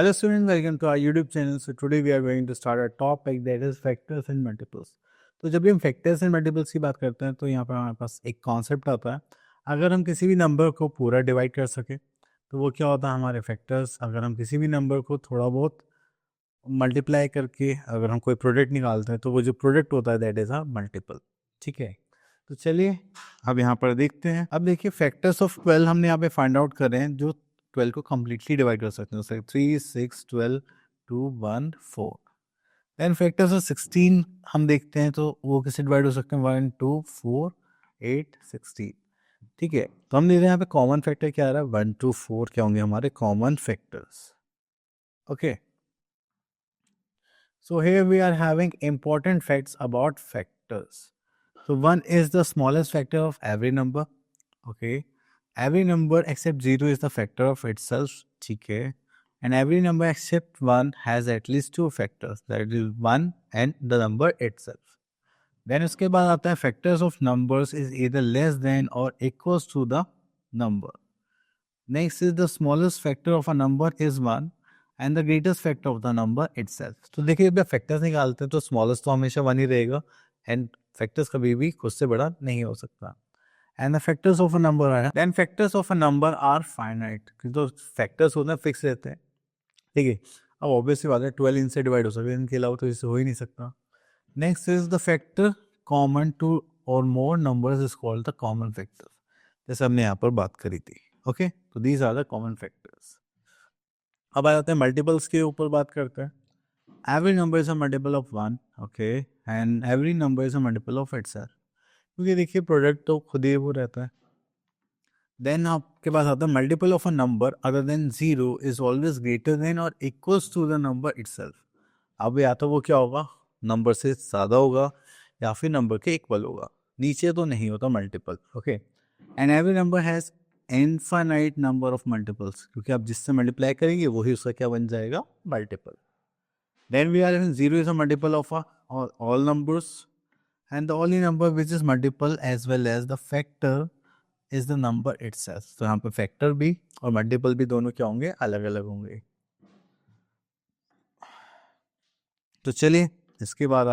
Hello students, welcome to our YouTube channel. So today we are going to start a topic that is factors and multiples. तो जब भी हम factors and multiples की बात करते हैं तो यहाँ पर हमारे पास एक कॉन्सेप्ट आता है. अगर हम किसी भी नंबर को पूरा डिवाइड कर सके तो वो क्या होता है हमारे फैक्टर्स. अगर हम किसी भी नंबर को थोड़ा बहुत मल्टीप्लाई करके अगर हम कोई प्रोडक्ट निकालते हैं तो वो जो प्रोडक्ट होता है दैट इज अ मल्टीपल. ठीक है, तो चलिए अब यहाँ पर देखते हैं. अब देखिए फैक्टर्स ऑफ 12 हमने यहाँ पे फाइंड आउट कर रहे हैं जो 12 को कम्प्लीटली डिवाइड कर सकते हैं. जैसे 3, 6, 12, 2, 1, 4. देन फैक्टर्स ऑफ 16 हम देखते हैं तो वो किससे डिवाइड हो सकते हैं 1, 2, 4, 8, 16. ठीक है, तो हम देख रहे हैं यहाँ पे कॉमन फैक्टर क्या आ रहा है 1, 2, 4 क्या होंगे हमारे common factors. Okay, so here we are having important facts about factors. So 1 is the smallest factor of every number. Okay, every number except 0 is the factor of itself. ठीक है, and every number except 1 has at least two factors, that is 1 and the number itself. Then उसके बाद आता है factors of numbers is either less than or equals to the number. Next is the smallest factor of a number is 1 and the greatest factor of the number itself. तो देखिए जब factors निकालते हैं तो स्मॉलेस्ट तो हमेशा 1 ही रहेगा and factors कभी भी खुद से बड़ा नहीं हो सकता. And the factors of a number आया, then factors of a number are finite. तो फैक्टर्स होते हैं फिक्स रहते हैं. ठीक है, अब ऑब्वियसली बात है 12 इनसे डिवाइड हो सकते हैं, इनके अलावा तो इससे हो ही नहीं सकता. Next is the factor common to or more numbers is called the common factor, जैसे हमने यहाँ पर बात करी थी. ओके, तो these are the common factors. अब आ जाते हैं मल्टीपल्स के ऊपर बात करते हैं. Every number is a multiple of 1. Okay, and every number is a multiple of itself. क्योंकि देखिए प्रोडक्ट तो खुद ही वो रहता है. देन आपके पास आता है multiple of a number other than 0 is always greater than or equals to the number itself. अब या तो वो क्या होगा नंबर से ज़्यादा होगा या फिर नंबर के इक्वल होगा, नीचे तो नहीं होता multiple. Okay, and every number has infinite number of multiples, क्योंकि आप जिससे मल्टीप्लाई करेंगे वही उसका क्या बन जाएगा multiple. Then we are having 0 is a multiple of all numbers and the only number which is multiple as well as the factor is the number itself. तो यहाँ पे फैक्टर भी और मल्टीपल भी दोनों क्या होंगे अलग अलग होंगे. तो चलिए इसके बाद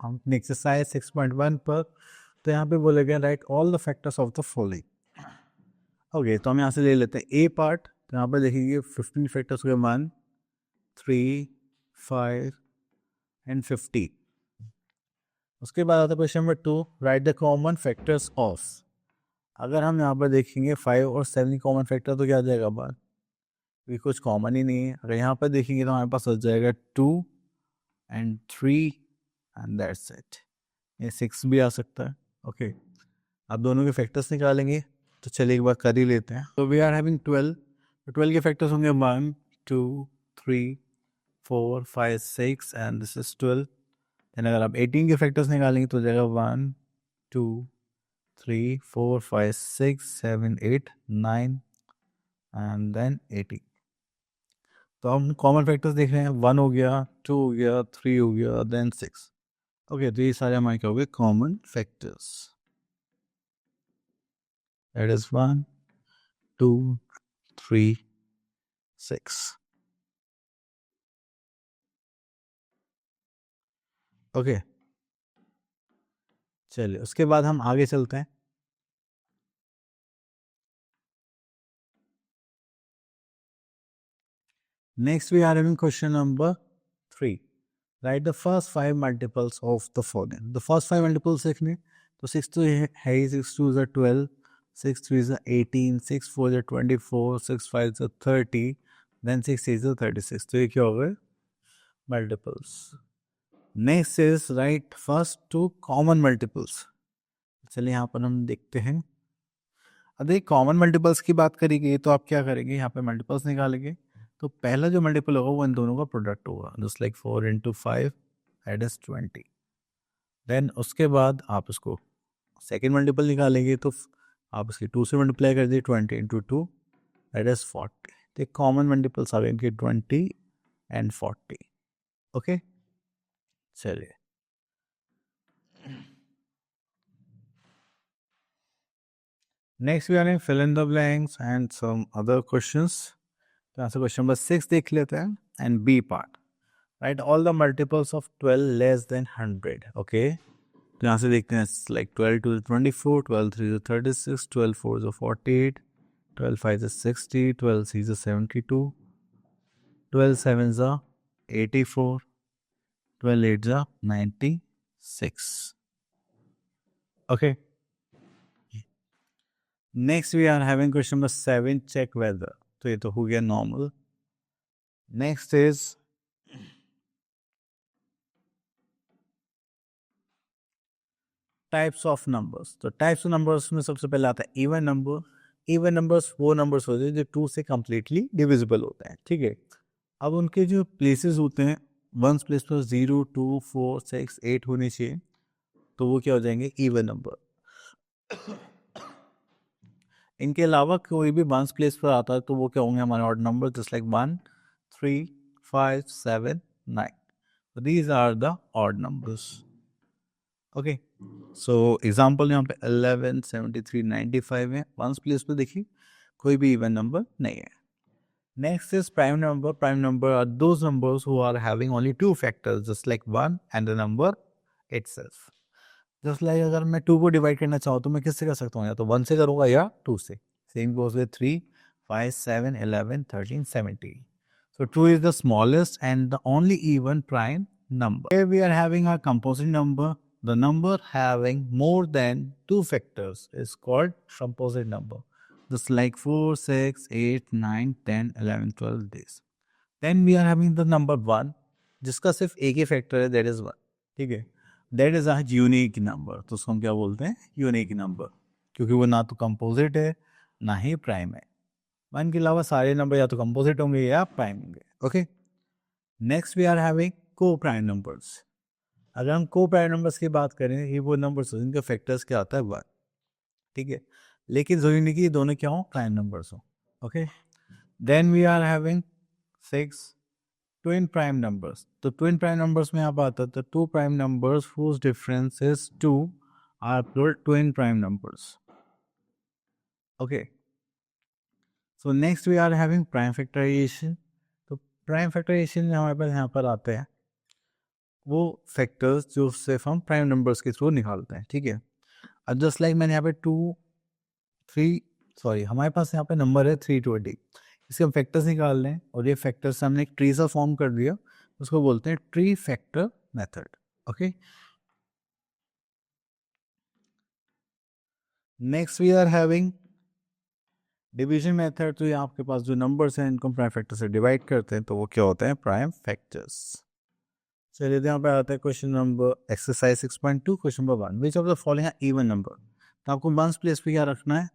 हम एक्सरसाइज 6.1 पर. तो यहाँ पे बोले गए right all the factors of the following. Okay, तो हम यहाँ से ले लेते हैं ए पार्ट. तो यहाँ पर देखिए 15 फैक्टर्स हो गए 1, 3, 5 एंड 50. उसके बाद आता है question number 2, right the common factors of. अगर हम यहाँ पर देखेंगे 5 और 7 कॉमन फैक्टर तो क्या आ जाएगा बात, ये कुछ कॉमन ही नहीं है. अगर यहाँ पर देखेंगे तो हमारे पास हो जाएगा 2 एंड 3 एंड दैट्स इट. ये 6 भी आ सकता है. ओके, अब दोनों के फैक्टर्स निकालेंगे तो चलिए एक बार कर ही लेते हैं. तो वी आर हैविंग 12. तो 12 के फैक्टर्स होंगे 1, 2, 3, 4, 5, 6 एंड दिस इज 12. एंड अगर आप 18 के फैक्टर्स निकालेंगे तो हो जाएगा 1, 2, 3, 4, 5, 6, 7, 8, 9 एंड देन 18. तो हम कॉमन फैक्टर्स देख रहे हैं 1 हो गया, 2 हो गया, 3 हो गया, देन 6. ओके, तो ये सारे हमारे क्या हो गए common factors. That is 1, 2, 3, 6. Okay, चलिए उसके बाद हम आगे चलते हैं. Next we are having question number 3. Write the first 5 multiples of the following. The first 5 multiples देखने तो 6 तो है ही, 6 2 is 12, 6 3 is 18, 6 4 is 24, 6 5 is 30, then 6 6 is 36. तो ये क्या हो गए multiples. Next is right first 2 common multiples. चलिए यहाँ पर हम देखते हैं. अब एक कॉमन मल्टीपल्स की बात करेंगे तो आप क्या करेंगे यहाँ पे मल्टीपल्स निकालेंगे. तो पहला जो मल्टीपल होगा वो इन दोनों का प्रोडक्ट होगा, just like 4 into 5 that is 20. Then उसके बाद आप उसको सेकेंड मल्टीपल निकालेंगे तो आप उसके 2 से मल्टीप्लाई कर दिए 20 into 2 दैट इज 40. तो कॉमन मल्टीपल्स आ गए इनके 20 and 40. ओके, चलिए next we are fill in the blanks and some other questions. तो यहाँ से क्वेश्चन नंबर 6 देख लेते हैं. and B part. Write all the multiples of 12 less than 100. Okay. तो यहाँ से देखते हैं like 12 2 is 24, 12 3 is 36, 12 4 is 48, 12 5 is 60, 12 6 is 72, 12 7 is 84, 12 8 is 96. Okay. Next we are having question number 7, check whether. तो ये तो हो गया normal. Next is types of numbers. तो टाइप्स ऑफ नंबर्स में सबसे पहले आता है इवन नंबर. इवन नंबर्स वो नंबर्स होते हैं जो 2 से कम्प्लीटली डिविजिबल होते हैं. ठीक है. अब उनके जो प्लेसेस होते हैं वंस प्लेस पर 0 2 4 6 8 होने चाहिए, तो वो क्या हो जाएंगे इवन नंबर. इनके अलावा कोई भी वंस प्लेस पर आता है तो वो क्या होंगे हमारे odd number, just like 1 3 5 7 9. These are the odd numbers. Okay. So example यहाँ पे 11 73 95 है. वंस प्लेस पे देखिए कोई भी इवन नंबर नहीं है. Next is prime number. Prime number are those numbers who are having only 2 factors just like 1 and the number itself. Just like अगर मैं 2 को डिवाइड करना चाहूँ तो मैं किससे कर सकता हूँ, या तो 1 से करूँगा या 2 से. Same goes with 3 5 7 11 13 17. So 2 is the smallest and the only even prime number. Here we are having a composite number. The number having more than 2 factors is called composite number. Just like 4, 6, 8, 9, 10, 11, 12 this. Then we are having the number 1 जिसका सिर्फ एक ही factor है, that is 1. ठीक है. That is a unique number. तो उसको हम क्या बोलते हैं, यूनिक नंबर, क्योंकि वो ना तो कंपोजिट है ना ही प्राइम है. 1 के अलावा सारे नंबर या तो कंपोजिट होंगे या प्राइम होंगे. Okay. Next we are having co prime numbers. अगर हम को प्राइम नंबर्स की बात करें, ये वो नंबर्स जिनका फैक्टर्स क्या आता है 1. ठीक है. लेकिन जरूरी नहीं कि दोनों क्या हो, प्राइम नंबर्स हो. Okay. Then we are having 6 twin prime numbers. तो ट्विन प्राइम नंबर्स में आप आता है तो 2 prime numbers whose difference is 2 are twin prime numbers. Okay. So next we are having prime factorisation. तो प्राइम फैक्टराइजेशन में हमारे पास यहाँ पर आते हैं वो फैक्टर्स जो सिर्फ हम प्राइम नंबर्स के थ्रू निकालते हैं. ठीक है. अब जस्ट लाइक मैंने यहाँ पे 2 3 हमारे पास यहाँ पे नंबर है 320. इसके हम फैक्टर्स निकाल लें और ये फैक्टर्स हमने एक ट्री सा फॉर्म कर दिया, उसको बोलते हैं tree factor method. Okay. Next we are having division method. तो ये आपके पास जो नंबर्स हैं इनको प्राइम फैक्टर से डिवाइड करते हैं तो वो क्या होते हैं, प्राइम फैक्टर्स. चलिए यहाँ पे आता है question number exercise 6.2 question number 1. Which of the following are even number. तो आपको वंस प्लेस पे क्या रखना है,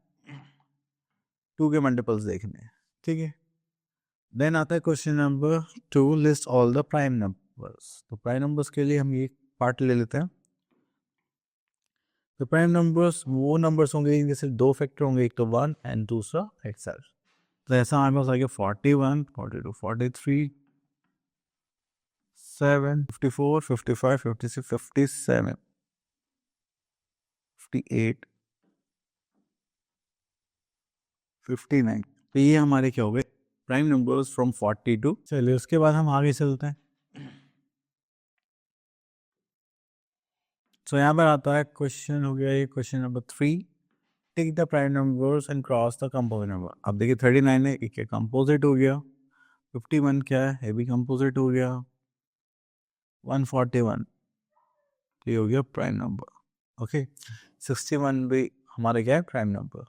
2 के मल्टीपल्स देखने हैं. ठीक है. देन आता है question number 2, list all the prime numbers. तो प्राइम नंबर्स के लिए हम ये पार्ट ले लेते हैं. तो प्राइम नंबर्स वो नंबर्स होंगे इनके सिर्फ 2 फैक्टर होंगे, एक तो 1 एंड दूसरा एक्सेल. तो ऐसा हमारे पास आ गया 41 42 43 7 54 55 56 57 58 59. तो ये हमारे क्या हो गए, प्राइम नंबर्स फ्रॉम 42. चलिए उसके बाद हम आगे चलते हैं. तो यहाँ पर आता है क्वेश्चन हो गया ये question number 3. Take the prime numbers and cross the composite number. अब देखिए 39 है, एक कंपोजिट हो गया. 51 क्या है, ये भी कंपोजिट हो गया. 141 ये हो गया प्राइम नंबर. ओके. 61 भी हमारा क्या है, prime number.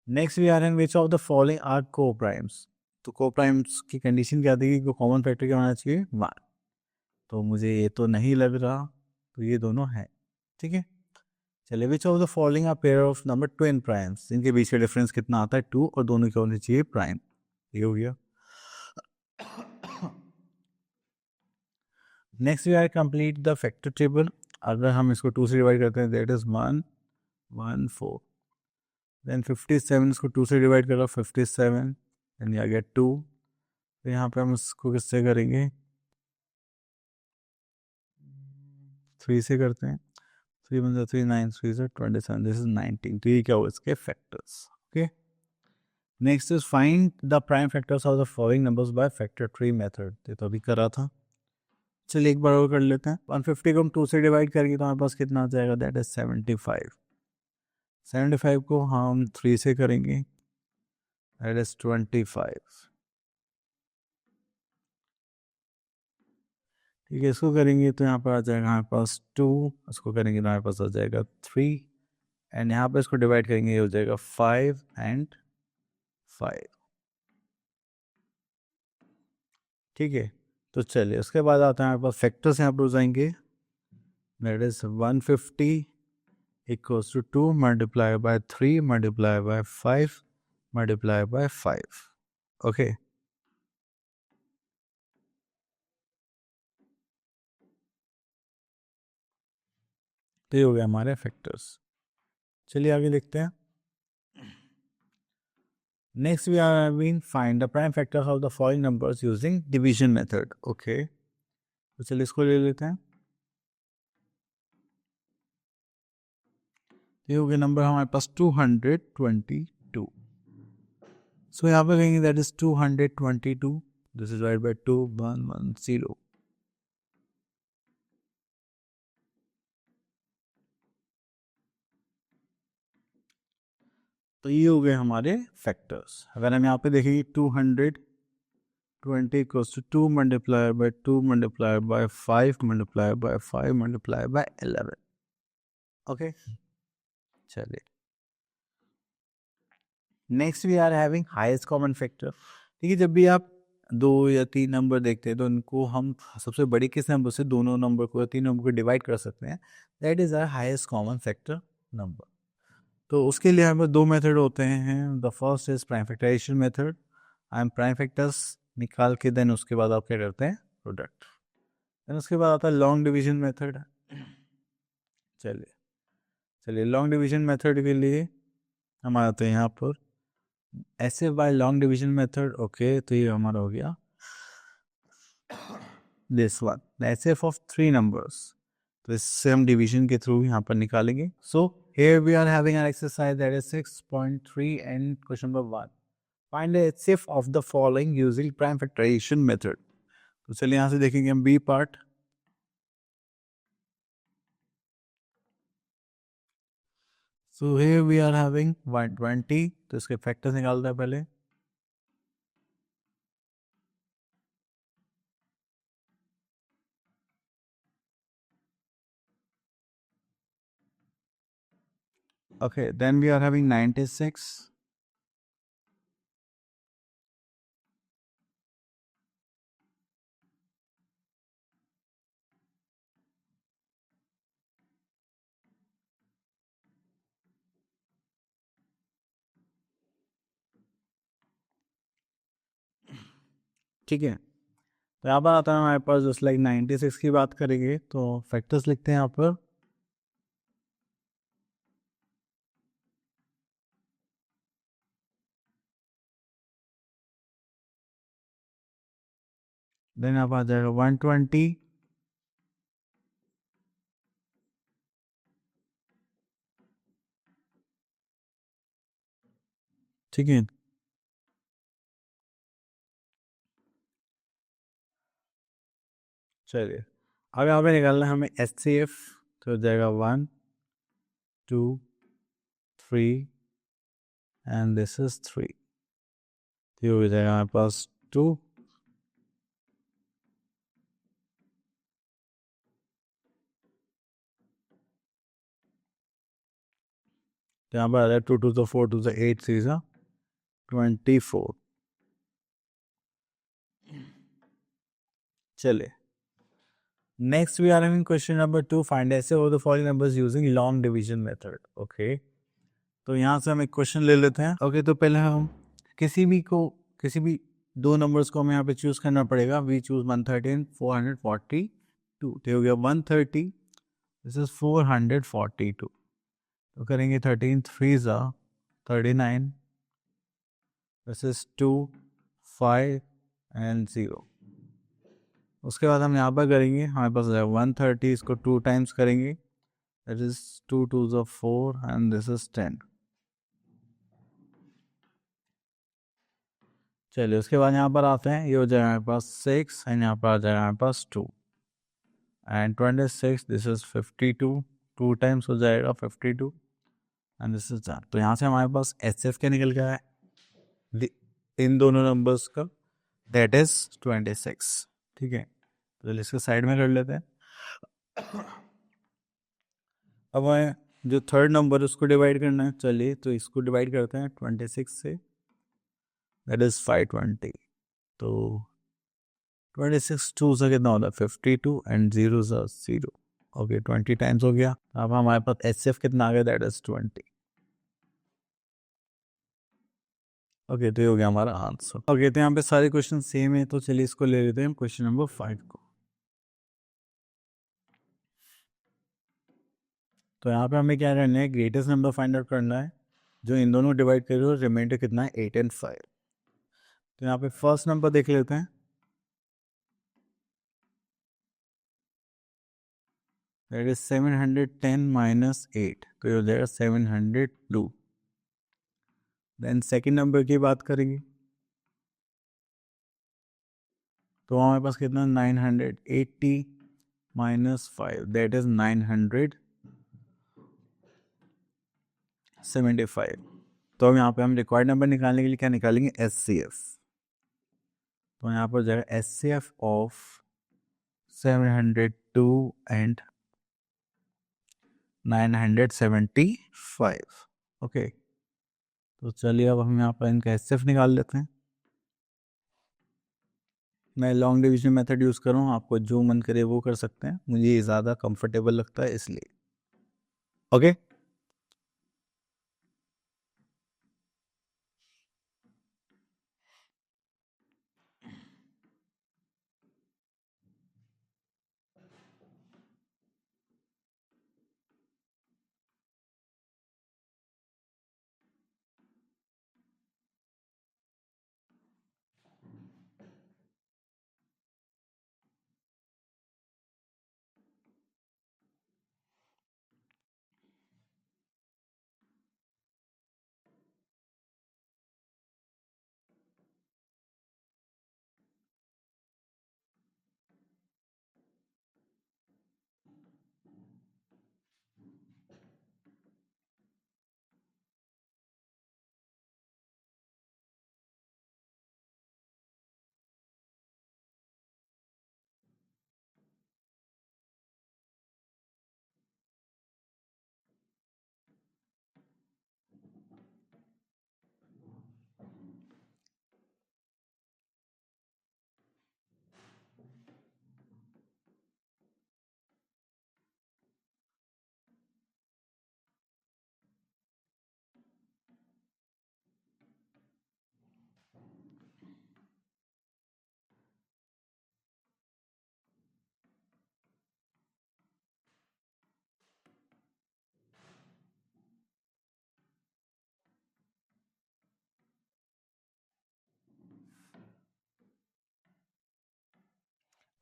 Next we are in which of the following are co primes. तो को प्राइम्स की कंडीशन क्या थी कि कॉमन फैक्टर क्या होना चाहिए, 1. तो मुझे ये तो नहीं लग रहा, तो ये दोनों हैं. ठीक है. चलिए which of the following are pair of number twin primes. इनके बीच का डिफरेंस कितना आता है, 2, और दोनों क्या होने चाहिए, प्राइम. ये हो गया. Next we are complete the factor table. अगर हम इसको 2 से डिवाइड करते हैं दैट इज 1 1 4. देन 57 इसको 2 से डिवाइड कर रहा 57. देन ये आ गया 2. तो यहाँ पे हम इसको किससे करेंगे, 3 से करते हैं. 3 1 3 9 3 27. This is 19. तो ये क्या हो इसके factors. Okay. Next is find the prime factors of the following numbers by factor tree method, ये तो अभी करा था। चलिए एक बार और कर लेते हैं। 150 को हम 2 से डिवाइड करेंगे तो हमारे पास कितना आ जाएगा, दैट इज 75। 75 को हम 3 से करेंगे, दैट इज 25। ठीक है, इसको करेंगे तो यहाँ पर आ जाएगा हमारे पास 2, इसको करेंगे तो हमारे पास आ जाएगा 3, एंड यहाँ पर इसको डिवाइड करेंगे, ये हो जाएगा 5 एंड 5। ठीक है, तो चलिए उसके बाद आता है हमारे पास फैक्टर्स, यहाँ पर हो जाएंगे, that is 150 equals to 2 multiplied by 3 multiplied by 5 multiplied by 5. Okay. तो ये हो गया हमारे फैक्टर्स। चलिए आगे देखते हैं। Next we are been find the prime factors of the following numbers using division method. Okay, तो चलिए इसको ले लेते हैं। ये हो गया नंबर हमारे पास 222। सो यहाँ पे कहेंगे that is 222, this is divide by 2 110। तो ये हो गए हमारे फैक्टर्स। अगर हम यहाँ पे देखेंगे 220 equals to 2 multiplied by 2 multiplied by 5 multiplied by 5 multiplied by 11. Okay, चलिए next we are having highest common factor. ठीक है, जब भी आप 2 या 3 नंबर देखते हैं तो इनको हम सबसे बड़ी किस नंबर से दोनों नंबर को या 3 नंबर को डिवाइड कर सकते हैं, that is our highest common factor number. तो उसके लिए हमें 2 मेथड होते हैं। The first is prime factorization method. हम प्राइम फैक्टर्स निकाल के देन उसके बाद आप क्या करते हैं, प्रोडक्ट। देन उसके बाद आता है लॉन्ग डिवीजन मेथड। चलिए चलिए लॉन्ग डिवीजन मेथड के लिए हम आते हैं यहाँ पर ऐसे by long division method. Okay, तो ये हमारा हो गया this one, the HF of 3 numbers. तो इससे हम डिवीजन के थ्रू यहाँ पर निकालेंगे। So here we are having an exercise that is 6.3 and question number 1, find the HCF of the following using prime factorization method. तो चलिए यहाँ से देखेंगे हम B part. So here we are having 120, तो इसके फैक्टर्स निकालते हैं पहले। Okay, then we are having 96. ठीक है, तो यहाँ पर आता है हमारे पास जस्ट लाइक 96 की बात करेंगे तो फैक्टर्स लिखते हैं यहाँ पर। देन यहाँ पर आ जाएगा 120, ठीक है। चलिए अब यहाँ पे निकालना है हमें HCF, तो हो जाएगा 1 2 3 एंड दिस इज 3, तो हो जाएगा हमारे पास 2। तो यहाँ पर आ जाएगा 2 2 4 2 8 3 24। चलिए next we are having question number 2, find ऐसे of the following numbers using long division method. Okay, तो यहाँ से हम एक क्वेश्चन ले लेते हैं। ओके, तो पहले हम किसी भी 2 नंबर्स को हमें यहाँ पे चूज करना पड़ेगा। वी चूज 113 442, तो हो गया 130, दिस इज 442। तो करेंगे 13 3 39, दिस इज 2 5 एंड 0। उसके बाद हम यहाँ पर करेंगे, हमारे पास 130, इसको 2 टाइम्स करेंगे, that is 2 2 4 and this is 10। चलिए उसके बाद यहाँ पर आते हैं, ये हो जाएगा हमारे पास 6 एंड यहाँ पर आ जाएगा हमारे पास 2 एंड 26, दिस इज 52, 2 टाइम्स हो जाएगा 52 एंड दिस इज दैट। तो यहाँ से हमारे पास एच एफ क्या निकल गया है इन दोनों नंबर्स का, दैट इज 26। ठीक है, तो चलिए इसको साइड में कर लेते हैं। अब हमें जो थर्ड नंबर उसको डिवाइड करना है, चलिए तो इसको डिवाइड करते हैं 26 से, दैट इज 520। तो 26 टू से कितना होता है 52 एंड जीरो सा 0। ओके 20 टाइम्स हो गया। अब हमारे पास एच एफ कितना आ गया, दैट इज 20। ओके तो ये हो गया हमारा आंसर। ओके तो यहाँ पे सारे क्वेश्चन सेम है, तो चलिए इसको ले लेते हैं क्वेश्चन नंबर 5 को। तो यहाँ पे हमें क्या करना है, ग्रेटेस्ट नंबर फाइंड आउट करना है जो इन दोनों डिवाइड करे और रिमाइंडर कितना है 8 एंड 5। तो यहाँ पे फर्स्ट नंबर देख लेते हैं, दैट इज 710 माइनस 8, तो ये हो जाएगा 702। देन सेकेंड नंबर की बात करेंगे तो हमारे पास कितना 980 माइनस 5, दैट इज 975। तो अब यहाँ पे हम रिक्वायर्ड नंबर निकालने के लिए क्या निकालेंगे, एस सी एफ। तो यहाँ पर जाएगा S C F of 702 and 975। Okay तो चलिए अब हम यहाँ पर इनका एस एफ निकाल लेते हैं। मैं लॉन्ग डिवीजन मेथड यूज़ कर रहा हूँ, आपको जो मन करे वो कर सकते हैं, मुझे ये ज़्यादा कंफर्टेबल लगता है इसलिए। ओके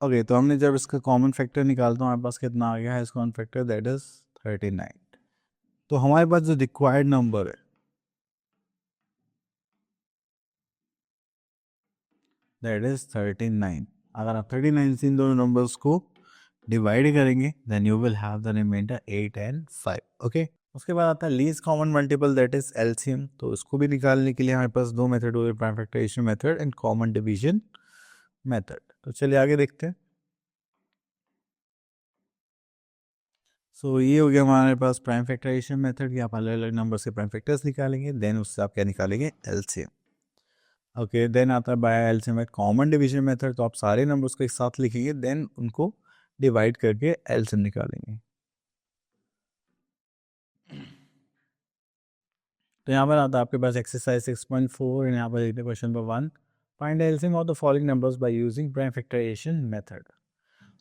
ओके तो हमने जब इसका कॉमन फैक्टर निकालता हूँ हमारे पास कितना आ गया है, इसका कॉमन फैक्टर दैट इज 39। तो हमारे पास जो रिक्वायर्ड नंबर है दैट इज 39। अगर आप 39 से इन दोनों नंबर्स को डिवाइड करेंगे then you will have the remainder 8 and 5। Okay उसके बाद आता है least common multiple that is LCM. तो इसको भी निकालने के लिए हमारे पास दो मेथड हो गए, prime factorization method and common division method. तो चलिए आगे देखते हैं। सो ये हो गया हमारे पास प्राइम फैक्टराइजेशन मेथड कि आप अलग अलग नंबर से प्राइम फैक्टर्स निकालेंगे, देन उससे आप क्या निकालेंगे, एलसीएम। ओके देन आता है bye LCM common division method. तो आप सारे नंबर्स को एक साथ लिखेंगे देन उनको डिवाइड करके एलसीएम निकालेंगे। तो यहाँ पर आता है आपके पास एक्सरसाइज 6.4 यहाँ पर देखते हैं question number 1, find LCM of the following numbers by using prime factorization method.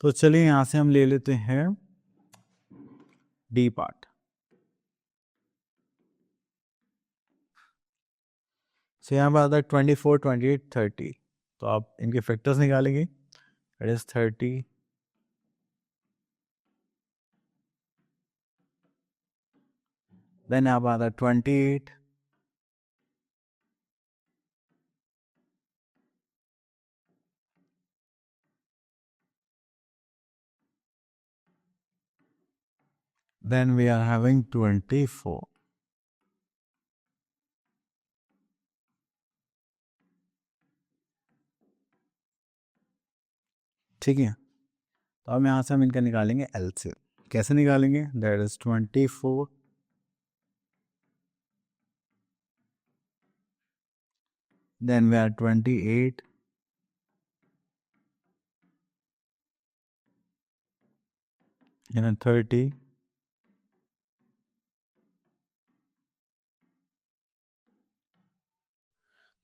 तो चलिए यहाँ से हम ले लेते हैं डी पार्ट। सो यहाँ पर आता है 24, 28, 30। तो आप इनके फैक्टर्स निकालेंगे, दैट इज 30, देन यहाँ पर आता है 28, then we are having 24. ठीक है, तो अब यहाँ से हम इनका निकालेंगे एलसीएम। कैसे निकालेंगे? That is 24 then we are 28 and then 30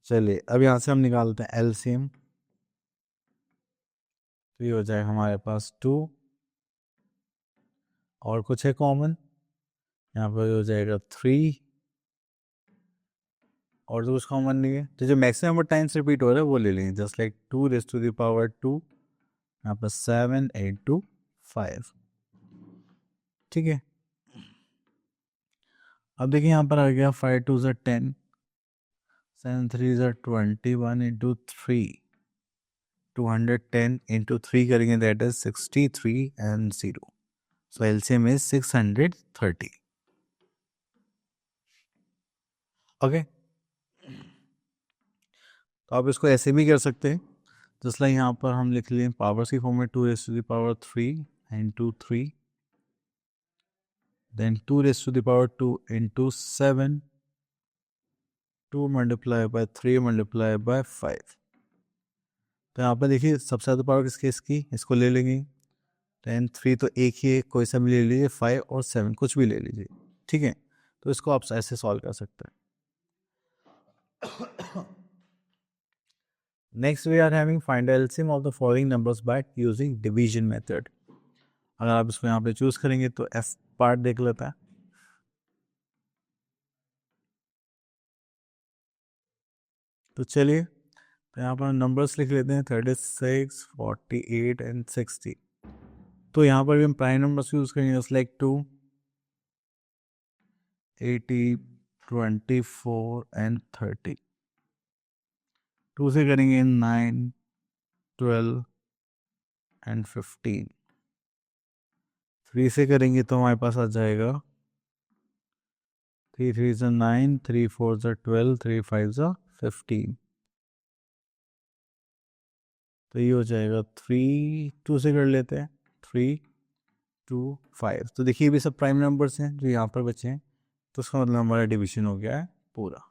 चलिए अब यहाँ से हम निकालते हैं एलसीएम। तो ये हो जाए हमारे पास 2 और कुछ है कॉमन, यहाँ पर हो जाएगा 3 और तो कुछ कॉमन नहीं है, तो जो मैक्सिमम नंबर टाइम्स रिपीट हो रहा है वो ले लेंगे, just like 2 raise to the power 2, यहाँ पर 7 8 2 5। ठीक है, अब देखिए यहाँ पर आ गया 5 2 ज़ा 10, 7 3 ज़ा 21 इंटू 3, 210 इंटू 3 करेंगे that is 63 and 0, so LCM is 630। Okay, तो आप इसको ऐसे भी कर सकते हैं, जस्ट लाइक यहाँ पर हम लिख लें पावर्स की फॉर्म में 2 raise to the power 3 into 3, then 2 raised to the power 2 into 7, 2 multiplied by 3 multiplied by 5। तो यहाँ पर देखिए सबसे ज़्यादा पावर किसकी, इसकी, इसको ले लेंगे। 10 3 तो एक ही है, कोई सा भी ले लीजिए, 5 और 7 कुछ भी ले लीजिए। ठीक है, तो इसको आप ऐसे सॉल्व कर सकते हैं। Next we are having find the LCM of the following numbers by using division method. अगर आप इसको यहाँ पे चूज करेंगे तो एफ पार्ट देख लेता है। तो चलिए, तो यहाँ पर नंबर्स लिख लेते हैं 36 48 एंड 60। तो यहाँ पर भी हम प्राइम नंबर्स यूज करेंगे, जस्ट लाइक 2 80 24 एंड 30। 2 से करेंगे 9 12 एंड 15। 3 से करेंगे तो हमारे पास आ जाएगा 3 3 ज़ा 9 3 4 ज़ा 12 3 5 ज़ा 15। तो ये हो जाएगा 3 2 से कर लेते हैं 3 2 5। तो देखिए भी सब प्राइम नंबर्स हैं जो यहाँ पर बचे हैं, तो उसका मतलब हमारा डिवीजन हो गया है पूरा।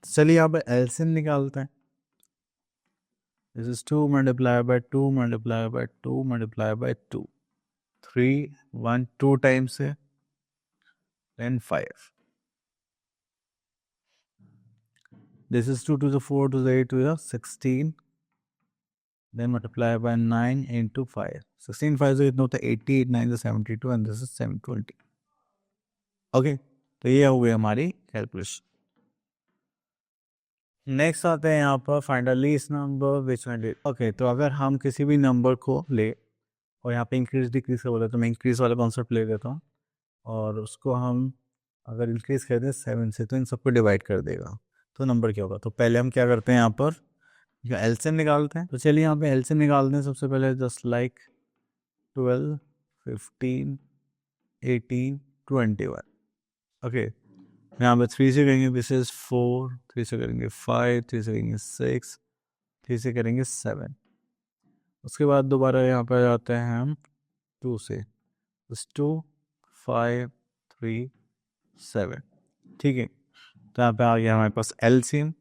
चलिए यहाँ पर एलसीएम निकालते हैं। This is 2 multiply by 2 multiply by 2 multiply by 2, 3 1 2 times है, then 5। This is 2 to the 4 to the 8 to the 16, then multiply by 9 into 5। 16 5 से कितना होता है 80, 8 9 is 72 and this is 720। Okay, तो ये हो गई हमारी कैलकुलेशन। नेक्स्ट आते हैं यहाँ पर find the least number which one. Okay, तो अगर हम किसी भी नंबर को ले और यहाँ पे इंक्रीज डिक्रीज का बोला, तो मैं इंक्रीज वाला कॉन्सेप्ट ले लेता हूँ, और उसको हम अगर इंक्रीज कर दें 7 से तो इन सबको डिवाइड कर देगा, तो नंबर क्या होगा। तो पहले हम क्या करते हैं, यहाँ पर एलसीएम निकालते हैं। तो चलिए यहाँ पे एलसीएम निकालते हैं। सबसे पहले जस्ट लाइक 12 15 18 21। ओके, यहाँ पे 3 से करेंगे दिस इज 4, 3 से करेंगे 5, 3 से करेंगे 6, 3 से करेंगे 7। उसके बाद दोबारा यहाँ पर आते हैं हम 2 से, 2 5 3 7। ठीक है, तो यहाँ पे आ गया हमारे पास LCM,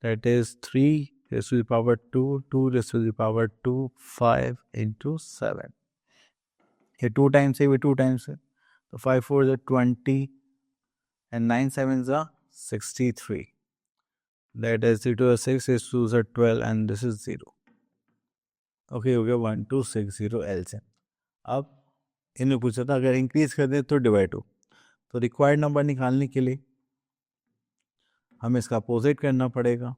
that is 3 raised to the power 2, 2 raised to the power 2, 5 into 7। ये 2 टाइम्स है, ये 2 टाइम्स है, तो 5 4 is 20 and 9 7 is 63। That is 3 to the 6 is 2 is 12 and this is 0। Okay, हो गया 1260 एलसीएम। अब इन्हें पूछा था अगर इंक्रीज कर दें तो डिवाइड हो, तो रिक्वायर्ड नंबर निकालने के लिए हमें इसका अपोजिट करना पड़ेगा।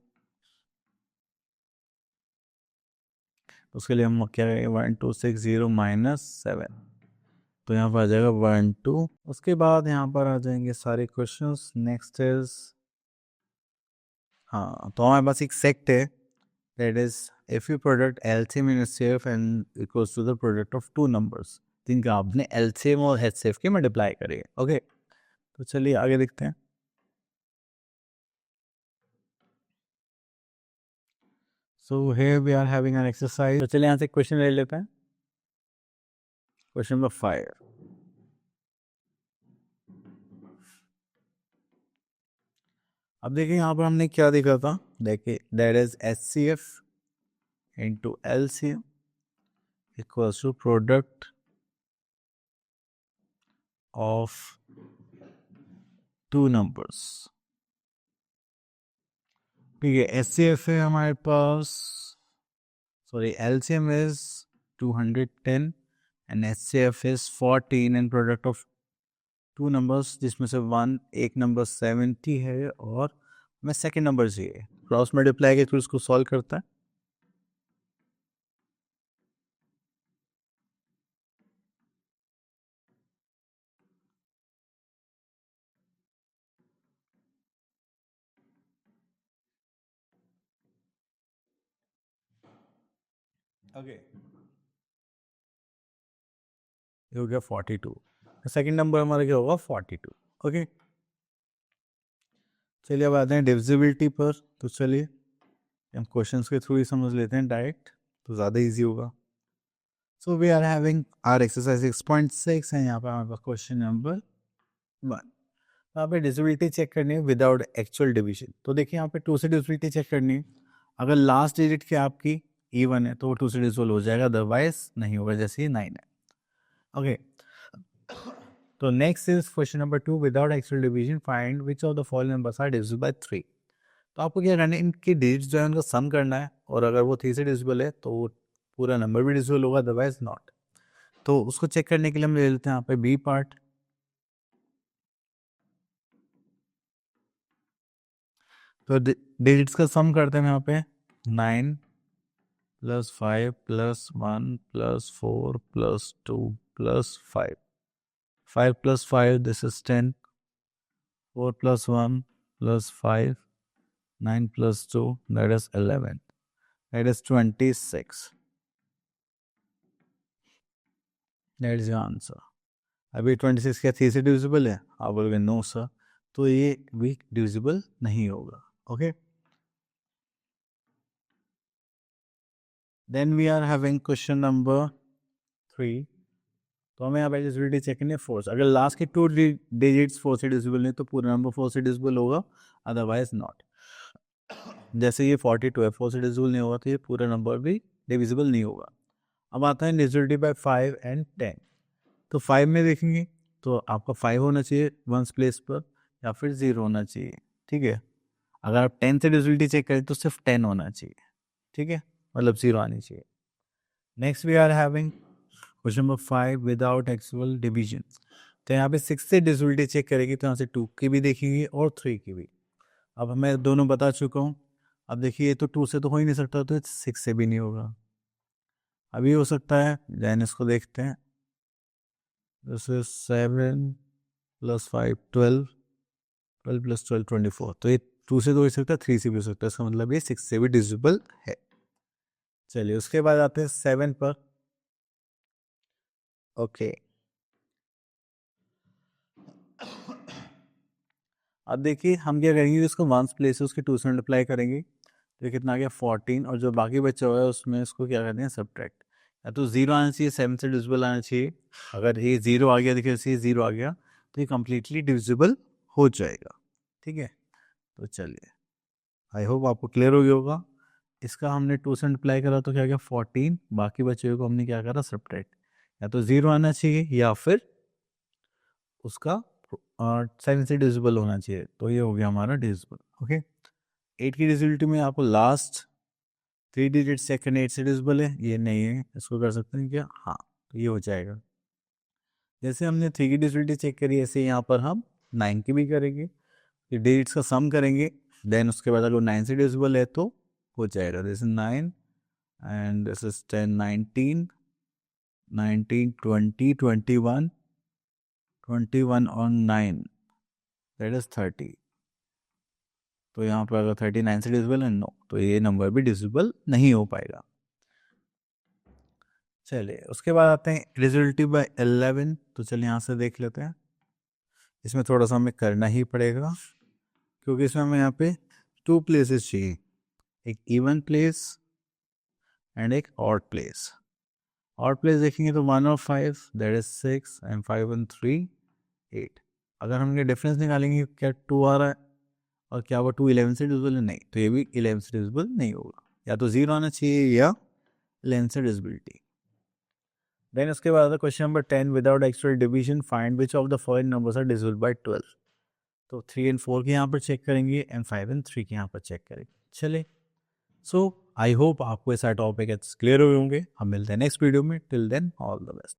उसके लिए हम क्या करेंगे, 1260 माइनस 7, तो यहाँ पर आ जाएगा 1 2। उसके बाद यहाँ पर आ जाएंगे सारे क्वेश्चंस। नेक्स्ट इज, हाँ, तो हमारे पास एक सेट है, that is if you product LCM in itself and equals to the product of two numbers, जिनका आपने एलसीएम और एचसीएफ के मल्टीप्लाई करेंगे। ओके, तो चलिए आगे देखते हैं। So here we are having an exercise. तो चलिए यहाँ से क्वेश्चन ले लेते हैं। Question number 5। अब देखिए यहाँ पर हमने क्या देखा था, देखिए that is HCF into LCM equals to product of two numbers। ठीक है, HCF है हमारे पास, sorry LCM is 210 and HCF is 14 and product of two numbers जिसमें से एक नंबर 70 है और हमें सेकेंड नंबर चाहिए। क्रॉस मल्टीप्लाई के थ्रू इसको सॉल्व करता है। ओके, ये हो गया 42। सेकेंड नंबर हमारा क्या होगा 42। ओके, चलिए अब आते हैं डिविजिबिलिटी पर। तो चलिए हम क्वेश्चंस के थ्रू ही समझ लेते हैं डायरेक्ट, तो ज़्यादा इजी होगा। So we are having our exercise 6.6 है यहाँ पे हमारे पास क्वेश्चन नंबर 1। यहाँ पे डिविजिबिलिटी चेक करनी है विदाउट एक्चुअल डिवीजन। तो देखिए यहाँ पे 2 से डिविजिबिलिटी चेक करनी है। अगर लास्ट डिजिट की आपकी इवन है तो वो 2 से डिविजिबल हो जाएगा, अदरवाइज नहीं होगा, जैसे ये 9 है। ओके, तो next is question number 2, without actual division find which of the following numbers are divisible by 3। तो आपको क्या करना है, इनकी डिजिट्स जो है उनका सम करना है, और अगर वो 3 से डिविजिबल है तो वो पूरा नंबर भी डिविजिबल होगा, अदरवाइज नॉट। तो उसको चेक करने के लिए हम ले लेते हैं यहाँ पे बी पार्ट। तो डिजिट्स का सम करते हैं यहाँ पे 9 + 5 + 1 + 4 + 2 + 5। 5 + 5 this is 10, 4 + 1 + 5, 9 + 2 that is 11, that is 26, that is your answer। अभी 26 क्या 3 से डिविजिबल है? आप बोलोगे नो सर, तो ये भी डिविजिबल नहीं होगा। Okay, then we are having question number 3। तो हमें यहाँ पे डिविजिबिलिटी चेक करनी है 4 से। अगर लास्ट के 2 डिजिट्स 4 से डिविजिबल नहीं तो पूरा नंबर 4 से डिविजिबल होगा, अदरवाइज नॉट। जैसे ये 42 है, 4 से डिविजिबल नहीं होगा तो ये पूरा नंबर भी डिविजिबल नहीं होगा। अब आता है डिविजिबिलिटी बाय 5 and 10। तो 5 में देखेंगे तो आपका 5 होना चाहिए वंस प्लेस पर, या फिर 0 होना चाहिए। ठीक है, अगर आप 10 से डिविजिबिलिटी चेक करें तो सिर्फ 10 होना चाहिए। ठीक है, मतलब 0 आनी चाहिए। Next we are having question number 5, without actual division. तो यहाँ पे 6 से डिविजिबिलिटी चेक करेगी तो यहाँ से 2 की भी देखेंगे और 3 की भी। अब मैं दोनों बता चुका हूँ। अब देखिए ये तो 2 से तो हो ही नहीं सकता, तो 6 से भी नहीं होगा। अभी हो सकता है, देन इसको देखते हैं। This is 7 + 5 12, 12 + 12 24। तो ये 2 से तो हो सकता है, 3 से भी हो सकता है, इसका मतलब ये 6 से भी डिविजिबल है। चलिए उसके बाद आते हैं 7 पर। ओके, अब देखिए हम क्या करेंगे, इसको वंस प्लेस उसके 2 से मल्टीप्लाई करेंगे तो ये कितना आ गया 14, और जो बाकी बचा हुआ है उसमें इसको क्या करते हैं सब्ट्रैक्ट। या तो 0 आना चाहिए, 7 से डिविजिबल आना चाहिए। अगर ये 0 आ गया, देखिए जैसे ये 0 आ गया तो ये कम्प्लीटली डिविजिबल हो जाएगा। ठीक है, तो चलिए आई होप आपको क्लियर हो गया होगा। इसका हमने 2 से मल्टीप्लाई करा तो क्या गया 14, बाकी बचे हुए को हमने क्या करा सब्ट्रैक्ट। या तो 0 आना चाहिए या फिर उसका 7 से डिविजिबल होना चाहिए, तो ये हो गया हमारा डिविजिबल। ओके, 8 की डिविजिबिलिटी में आपको लास्ट 3 डिजिट चेक करने, 8 से डिविजिबल है, ये नहीं है, इसको कर सकते हैं क्या? हाँ, तो ये हो जाएगा। जैसे हमने 3 की डिविजिबिलिटी चेक करी, ऐसे यहाँ पर हम 9 की भी करेंगे। डिजिट्स का सम करेंगे, देन उसके बाद अगर 9 से डिविजिबल है तो हो जाएगा। This is 9 and this is 10, 19, 19, 20, 21, 21 और 9 दैट इज 30। तो यहाँ पर अगर 39 से डिविजिबल है नो, तो ये नंबर भी डिविजिबल नहीं हो पाएगा। चलिए उसके बाद आते हैं divisibility बाय 11। तो चलिए यहाँ से देख लेते हैं। इसमें थोड़ा सा हमें करना ही पड़ेगा क्योंकि इसमें हमें यहाँ पे 2 प्लेसेस चाहिए, एक इवन प्लेस एंड एक ऑड प्लेस। ऑड प्लेस देखेंगे तो 1 और 5 दैट इज 6 एंड 5 और 3 8। अगर हम ये डिफरेंस निकालेंगे क्या 2 आ रहा है और क्या वो 2 11 से डिविजिबल है, नहीं, तो ये भी 11 से डिविजिबल नहीं होगा, या तो 0 आना चाहिए या 11 से डिविजिबिलिटी। देन उसके बाद question number 10, without actual division find which of the following numbers are divisible by 12। तो 3 एंड 4 के यहाँ पर चेक करेंगे एंड 5 एंड 3 के यहाँ पर चेक करेंगे। चले, सो आई होप आपको ऐसा टॉपिक क्लियर हुए होंगे। हम मिलते हैं नेक्स्ट वीडियो में। Till then all the best.